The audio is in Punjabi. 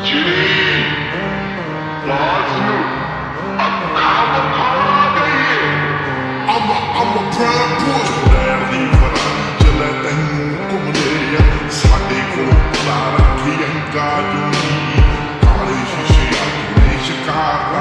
ਜਿਹੜੀ ਬਾਤ ਨੂੰ ਅੱਖਾਂ ਵਿਖਾ ਗਈ। I'm a proud boy। ਲੈਣ ਦੀ ਫਰਾਂ ਚਲੇ ਤੈਨੂੰ ਘੁੰਮਦੇ ਆ ਸਾਡੇ ਕੋਲ ਲਾ ਰੱਖੀ ਅੰਗਾ ਜੁਨੀ ਕਾਲੇ ਸ਼ੀਸ਼ੇ ਆਪਣੇ ਸ਼ਿਕਾਰ